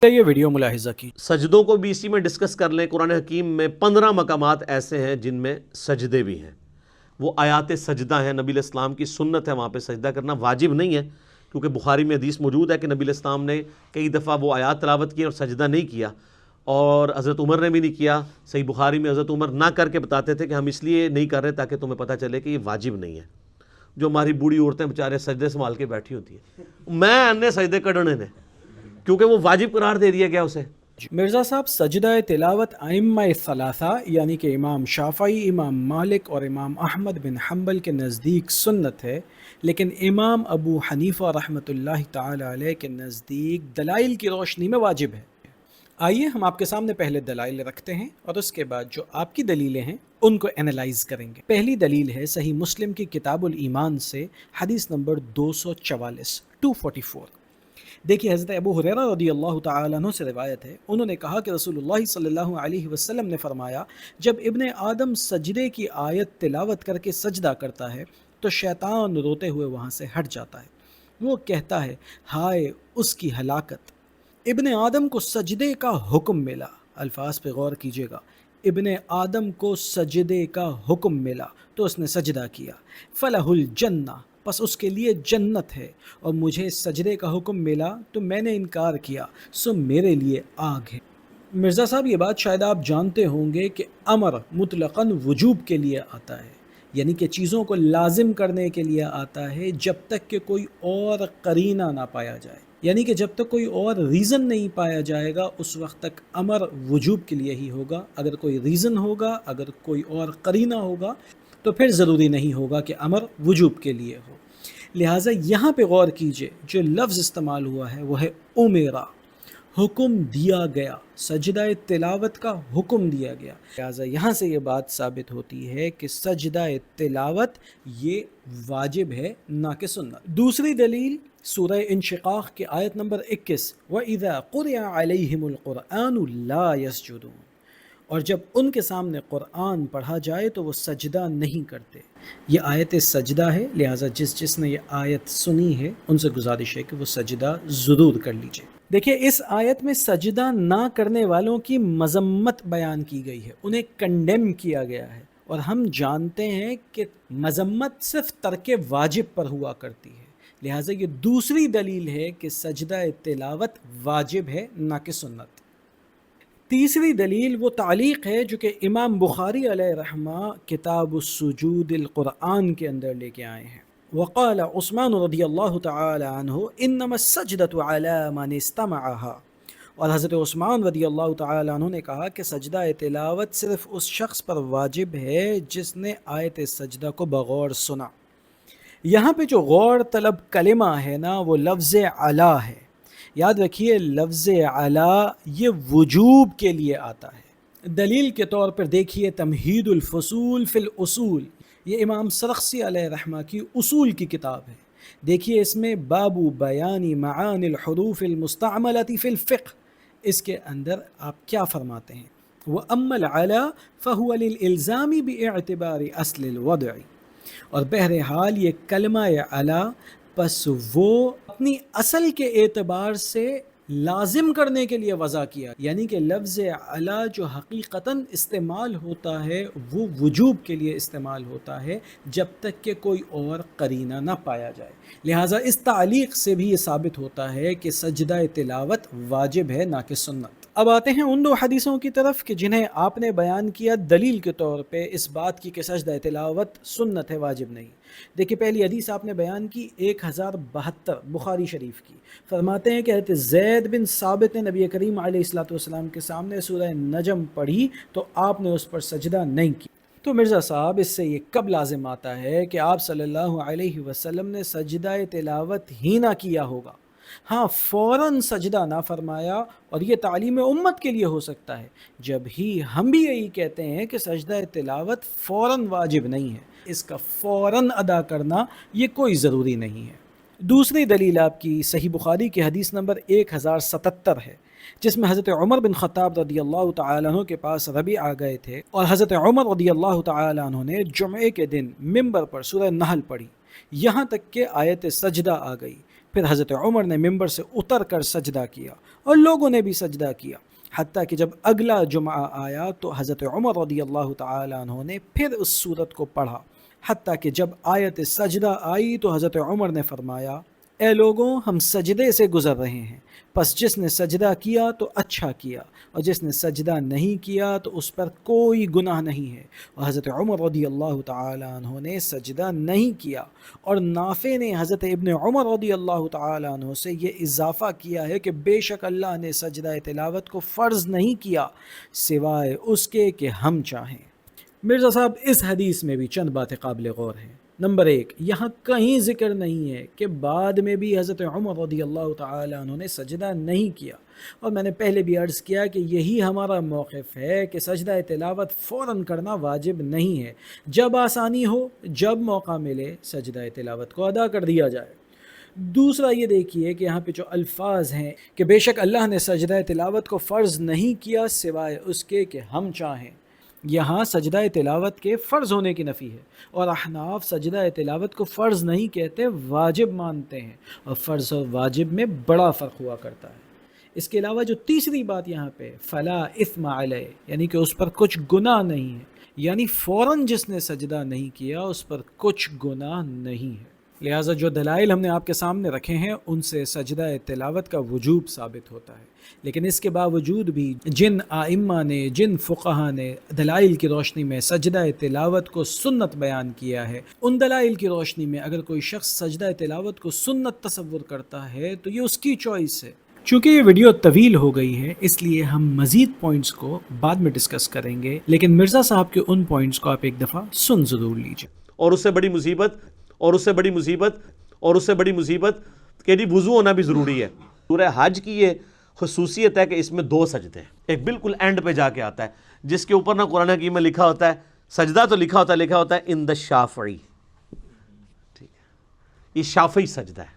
یہ ویڈیو ملاحظہ کی سجدوں کو بھی اسی میں ڈسکس کر لیں۔ قرآن حکیم میں 15 مقامات ایسے ہیں جن میں سجدے بھی ہیں، وہ آیات سجدہ ہیں۔ نبی علیہ السلام کی سنت ہے وہاں پہ سجدہ کرنا، واجب نہیں ہے، کیونکہ بخاری میں حدیث موجود ہے کہ نبی علیہ السلام نے کئی دفعہ وہ آیات تلاوت کی اور سجدہ نہیں کیا، اور حضرت عمر نے بھی نہیں کیا۔ صحیح بخاری میں حضرت عمر نہ کر کے بتاتے تھے کہ ہم اس لیے نہیں کر رہے تاکہ تمہیں پتہ چلے کہ یہ واجب نہیں ہے۔ جو ہماری بوڑھی عورتیں بیچارے سجدے سنبھال کے بیٹھی ہوتی ہیں، میں انے سجدے کڈنے نے، کیونکہ وہ واجب قرار دے دیا گیا اسے۔ مرزا صاحب، سجدہ تلاوت ائمہ ثلاثہ یعنی کہ امام شافعی، امام مالک اور امام احمد بن حنبل کے نزدیک سنت ہے، لیکن امام ابو حنیفہ رحمۃ اللہ تعالی علیہ کے نزدیک دلائل کی روشنی میں واجب ہے۔ آئیے ہم آپ کے سامنے پہلے دلائل رکھتے ہیں اور اس کے بعد جو آپ کی دلیلیں ہیں ان کو انالائز کریں گے۔ پہلی دلیل ہے صحیح مسلم کی کتاب الایمان سے حدیث نمبر 244۔ دیکھیے، حضرت ابو ہریرہ رضی اللہ تعالیٰ عنہ سے روایت ہے، انہوں نے کہا کہ رسول اللہ صلی اللہ علیہ وسلم نے فرمایا، جب ابن آدم سجدے کی آیت تلاوت کر کے سجدہ کرتا ہے تو شیطان روتے ہوئے وہاں سے ہٹ جاتا ہے، وہ کہتا ہے ہائے اس کی ہلاکت۔ ابن آدم کو سجدے کا حکم ملا، الفاظ پہ غور کیجیے گا، ابن آدم کو سجدے کا حکم ملا تو اس نے سجدہ کیا، فلہ الجنہ، پس اس کے لیے جنت ہے، اور مجھے سجدے کا حکم ملا تو میں نے انکار کیا، سو میرے لیے آگ ہے۔ مرزا صاحب، یہ بات شاید آپ جانتے ہوں گے کہ امر مطلقاً وجوب کے لیے آتا ہے، یعنی کہ چیزوں کو لازم کرنے کے لیے آتا ہے جب تک کہ کوئی اور قرینہ نہ پایا جائے، یعنی کہ جب تک کوئی اور ریزن نہیں پایا جائے گا اس وقت تک امر وجوب کے لیے ہی ہوگا۔ اگر کوئی ریزن ہوگا، اگر کوئی اور قرینہ ہوگا تو پھر ضروری نہیں ہوگا کہ امر وجوب کے لیے ہو۔ لہٰذا یہاں پہ غور کیجئے، جو لفظ استعمال ہوا ہے وہ ہے امیرا، حکم دیا گیا، سجدہ تلاوت کا حکم دیا گیا۔ لہٰذا یہاں سے یہ بات ثابت ہوتی ہے کہ سجدہ تلاوت یہ واجب ہے نہ کہ سنت۔ دوسری دلیل سورہ انشقاق کی آیت نمبر 21، وَإِذَا قُرِئَ عَلَيْهِمُ الْقُرْآنُ لَا يَسْجُدُونَ، اور جب ان کے سامنے قرآن پڑھا جائے تو وہ سجدہ نہیں کرتے۔ یہ آیت سجدہ ہے، لہٰذا جس نے یہ آیت سنی ہے ان سے گزارش ہے کہ وہ سجدہ ضرور کر لیجئے۔ دیکھیے، اس آیت میں سجدہ نہ کرنے والوں کی مذمت بیان کی گئی ہے، انہیں کنڈیم کیا گیا ہے، اور ہم جانتے ہیں کہ مذمت صرف ترک واجب پر ہوا کرتی ہے، لہٰذا یہ دوسری دلیل ہے کہ سجدہ تلاوت واجب ہے نہ کہ سنت۔ تیسری دلیل وہ تعلیق ہے جو کہ امام بخاری علیہ رحمہ کتاب السجود القرآن کے اندر لے کے آئے ہیں۔ وقال عثمان رضی اللہ تعالی عنہ انما السجدۃ علی من استمعها، اور حضرت عثمان رضی اللہ تعالی عنہ نے کہا کہ سجدہ تلاوت صرف اس شخص پر واجب ہے جس نے آیت سجدہ کو بغور سنا۔ یہاں پہ جو غور طلب کلمہ ہے نا، وہ لفظ علی ہے۔ یاد رکھیے، لفظ علی یہ وجوب کے لیے آتا ہے۔ دلیل کے طور پر دیکھیے تمہید الفصول فی الاصول، یہ امام سرخسی علیہ رحمہ کی اصول کی کتاب ہے۔ دیکھیے اس میں باب بیان معانی الحروف المستعملۃ فی الفقہ، اس کے اندر آپ کیا فرماتے ہیں؟ وَأَمَّا الْعَلَى فَهُوَ لِلْإِلْزَامِ بِاعْتِبَارِ أَصْلِ الْوَضْعِ، اور بہرحال یہ کلمہ علی پس وہ اپنی اصل کے اعتبار سے لازم کرنے کے لیے وضع کیا، یعنی کہ لفظ علی جو حقیقتاً استعمال ہوتا ہے وہ وجوب کے لیے استعمال ہوتا ہے جب تک کہ کوئی اور قرینہ نہ پایا جائے۔ لہٰذا اس تعلیق سے بھی یہ ثابت ہوتا ہے کہ سجدہ تلاوت واجب ہے نہ کہ سنت۔ اب آتے ہیں ان دو حدیثوں کی طرف کہ جنہیں آپ نے بیان کیا دلیل کے طور پہ اس بات کی کہ سجدہ تلاوت سنت ہے، واجب نہیں۔ دیکھیے، پہلی حدیث آپ نے بیان کی 1072 بخاری شریف کی، فرماتے ہیں کہ حضرت زید بن ثابت نے نبی کریم علیہ الصلوۃ والسلام کے سامنے سورہ نجم پڑھی تو آپ نے اس پر سجدہ نہیں کی۔ تو مرزا صاحب، اس سے یہ کب لازم آتا ہے کہ آپ صلی اللہ علیہ وسلم نے سجدہ تلاوت ہی نہ کیا ہوگا؟ ہاں، فوراً سجدہ نہ فرمایا، اور یہ تعلیم امت کے لیے ہو سکتا ہے، جب ہی ہم بھی یہی کہتے ہیں کہ سجدہ تلاوت فوراً واجب نہیں ہے، اس کا فوراً ادا کرنا یہ کوئی ضروری نہیں ہے۔ دوسری دلیل آپ کی صحیح بخاری کی حدیث نمبر 1077 ہے، جس میں حضرت عمر بن خطاب رضی اللہ تعالیٰ عنہ کے پاس ربیع آ گئے تھے، اور حضرت عمر رضی اللہ تعالیٰ عنہ نے جمعے کے دن ممبر پر سورہ نحل پڑھی، یہاں تک کہ آیت سجدہ آ گئی، پھر حضرت عمر نے ممبر سے اتر کر سجدہ کیا اور لوگوں نے بھی سجدہ کیا، حتیٰ کہ جب اگلا جمعہ آیا تو حضرت عمر رضی اللہ تعالیٰ عنہ نے پھر اس سورت کو پڑھا، حتیٰ کہ جب آیت سجدہ آئی تو حضرت عمر نے فرمایا اے لوگوں ہم سجدے سے گزر رہے ہیں، پس جس نے سجدہ کیا تو اچھا کیا اور جس نے سجدہ نہیں کیا تو اس پر کوئی گناہ نہیں ہے۔ اور حضرت عمر رضی اللہ تعالی عنہ نے سجدہ نہیں کیا، اور نافع نے حضرت ابن عمر رضی اللہ تعالی عنہ سے یہ اضافہ کیا ہے کہ بے شک اللہ نے سجدہ تلاوت کو فرض نہیں کیا سوائے اس کے کہ ہم چاہیں۔ مرزا صاحب اس حدیث میں بھی چند باتیں قابل غور ہیں۔ نمبر 1، یہاں کہیں ذکر نہیں ہے کہ بعد میں بھی حضرت عمر رضی اللہ تعالی عنہ نے سجدہ نہیں کیا، اور میں نے پہلے بھی عرض کیا کہ یہی ہمارا موقف ہے کہ سجدہ تلاوت فوراً کرنا واجب نہیں ہے، جب آسانی ہو، جب موقع ملے سجدہ تلاوت کو ادا کر دیا جائے۔ دوسرا یہ دیکھیے کہ یہاں پہ جو الفاظ ہیں کہ بے شک اللہ نے سجدہ تلاوت کو فرض نہیں کیا سوائے اس کے کہ ہم چاہیں، یہاں سجدہ تلاوت کے فرض ہونے کی نفی ہے، اور احناف سجدہ تلاوت کو فرض نہیں کہتے، واجب مانتے ہیں، اور فرض اور واجب میں بڑا فرق ہوا کرتا ہے۔ اس کے علاوہ جو تیسری بات یہاں پہ فلا اثم علیہ، یعنی کہ اس پر کچھ گناہ نہیں ہے، یعنی فوراً جس نے سجدہ نہیں کیا اس پر کچھ گناہ نہیں ہے۔ لہٰذا جو دلائل ہم نے آپ کے سامنے رکھے ہیں ان سے سجدہ تلاوت کا وجوب ثابت ہوتا ہے، لیکن اس کے باوجود بھی جن ائمہ نے، جن فقہا نے دلائل کی روشنی میں سجدہ تلاوت کو سنت بیان کیا ہے، ان دلائل کی روشنی میں اگر کوئی شخص سجدہ تلاوت کو سنت تصور کرتا ہے تو یہ اس کی چوائس ہے۔ چونکہ یہ ویڈیو طویل ہو گئی ہے اس لیے ہم مزید پوائنٹس کو بعد میں ڈسکس کریں گے، لیکن مرزا صاحب کے ان پوائنٹس کو آپ ایک دفعہ سن ضرور لیجیے۔ اور اس سے بڑی مصیبت اور اس سے بڑی مصیبت اور اس سے بڑی مصیبت کہ جی وضو ہونا بھی ضروری ہے۔ سورہ حج کی یہ خصوصیت ہے کہ اس میں 2 سجدے ہیں، ایک بالکل اینڈ پہ جا کے آتا ہے جس کے اوپر نہ قرآن حکیم میں لکھا ہوتا ہے سجدہ، تو لکھا ہوتا ہے ان دا شافعی، ٹھیک ہے، یہ شافعی سجدہ ہے۔